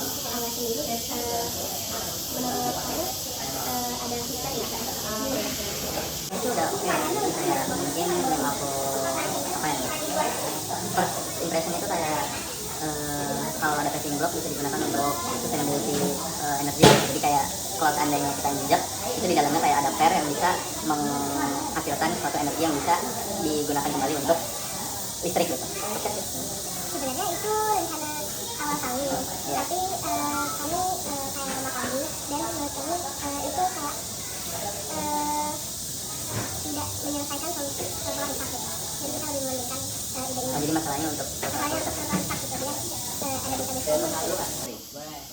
awal sendiri menurut saya ada history ya. Itu udah oke ya. Kayak mungkin yang aku apa ya, first impression itu kayak kalau ada paving block bisa digunakan untuk sustainability energy. Jadi kayak kalau seandainya kita injek itu di dalamnya kayak ada pair yang bisa menghasilkan suatu energi yang bisa digunakan kembali untuk listrik gitu. Sebenarnya itu rencana awal kami, tapi kami kayak lama kami dan menurut kami itu kayak tidak menyelesaikan solusi persoalan rusak gitu. Jadi kita lebih memerlukan ide ini. Jadi masalahnya untuk Masalahnya untuk persoalan rusak gitu dia ada bisa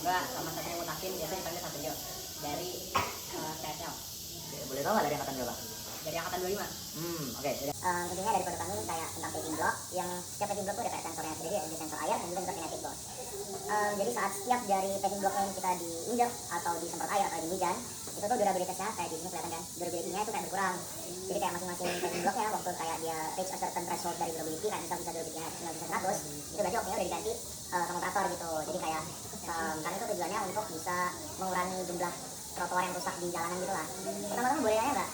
enggak sama satu yang mutakin biasanya dipanggil Satrio dari TSL. Boleh tahu nggak dari angkatan berapa? Dari angkatan 25. Oke. Tentunya dari produk kami kayak tentang paving block, yang setiap paving block itu ada kayak sensornya sendiri, ada sensor air dan juga kinetic block. Jadi saat setiap dari paving block yang kita diinjak atau disemprot air atau di hujan, itu tuh durabilitasnya kayak di sini kelihatan kan, durability-nya itu kayak berkurang. Jadi kayak masing-masing paving block ya, waktu kayak dia reach a certain threshold dari durability, kan bisa durability-nya 100, itu berarti waktunya udah diganti sama operator gitu. Jadi kayak karena itu tujuannya untuk bisa mengurangi jumlah trotoar yang rusak di jalanan gitu lah. Pertama-tama boleh nanya nggak,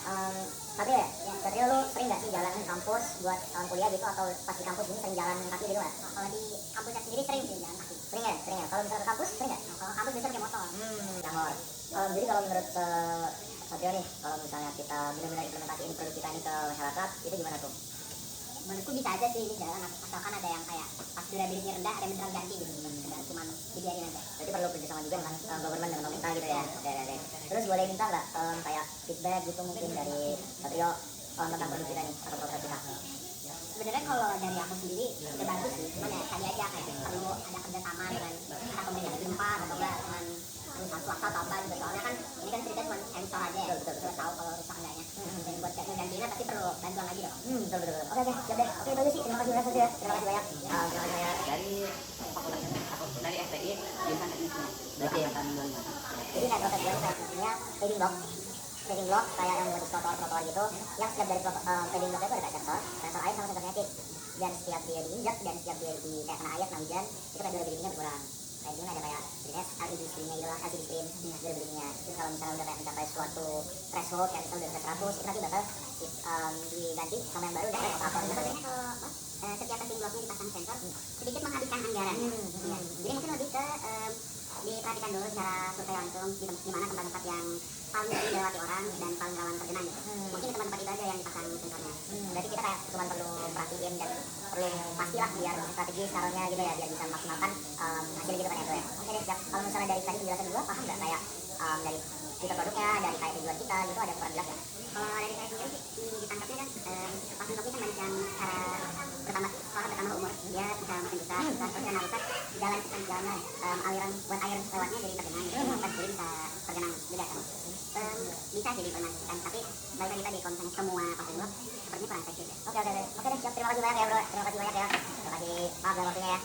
Satrio ya? Satrio lu sering nggak sih jalan kampus buat kuliah gitu, atau pas di kampus ini sering jalan kaki gitu nggak? Kalau di kampusnya sendiri sering sih jalan kaki. Sering ya? Sering ya? Kalau misalnya ke kampus sering nggak? Kalau kampus bisa pakai motor. Jamor. Jadi kalau menurut Satrio nih, kalau misalnya kita benar-benar implementasiin produk kita ini ke masyarakat, itu gimana tuh? Menurutku bisa aja sih ini jalan, asalkan ada yang kayak pas durability rendah ada yang beneran ganti gitu, bukan sekedar cuma dibiarin aja. Berarti perlu kerjasama juga dengan government dengan pemerintah gitu ya. Oke. Terus boleh minta nggak kayak feedback gitu mungkin dari Satrio tentang produk kita nih atau produk kita? Sebenarnya kalau dari aku sendiri udah bagus sih, cuman ya tadi aja kayak perlu ada kerjasama dengan entah pemerintah setempat atau enggak dengan perusahaan swasta atau apa gitu. Soalnya kan ini kan cerita cuma sensor aja ya, betul tahu kalau rusak enggaknya. Dan buat gantinya pasti perlu bantuan lagi dong. Betul. Oke, siap deh. Oke, itu aja sih. Terima kasih banyak Satrio. Terima kasih banyak. Terima kasih banyak. Dari FTI jurusan teknik mesin. Berarti Angkatan 25. jadi kayak proses gue kayak sebenarnya paving block kayak yang buat trotoar gitu, yang setiap dari paving block itu ada kayak sensor air sama sensor kinetik, dan setiap dia diinjak dan setiap dia di kayak kena air kena hujan itu kayak durability-nya berkurang. Kayak gini ada kayak jenis LED screen-nya gitu lah, LCD screen durability-nya. Terus kalau misalnya udah kayak mencapai suatu threshold kayak misalnya udah 100 itu nanti bakal diganti sama yang baru dan kayak operator. Sebenarnya kalau setiap paving blocknya dipasang sensor sedikit menghabiskan anggaran. Ya. Jadi mungkin lebih ke diperhatikan dulu secara survei langsung di mana tempat-tempat yang paling sering dilewati orang dan paling rawan tergenang gitu. Mungkin di tempat-tempat itu aja yang dipasang sensornya. Berarti kita kayak cuma perlu perhatiin dan perlu pastilah biar strategis taruhnya gitu ya, biar bisa memaksimalkan hasil gitu kan ya tuh ya. Oke deh, siap. Kalau misalnya dari tadi penjelasan gua paham nggak kayak dari kita produknya, dari kayak tujuan kita gitu, ada kurang jelas nggak? Kalau dari saya sendiri sih ditangkapnya kan paving block kan banyak yang cara bertambah umur, dia bisa makin besar, terus karena rusak jalannya aliran buat air lewatnya jadi tergenang gitu, jadi bisa tergenang juga kan. Bisa sih diimplementasikan, tapi balik lagi tadi kalau misalnya semua paving block sepertinya kurang efektif ya. Oke deh, siap. Terima kasih banyak ya bro. Terima kasih banyak ya. Terima kasih. Maaf dalam waktunya ya.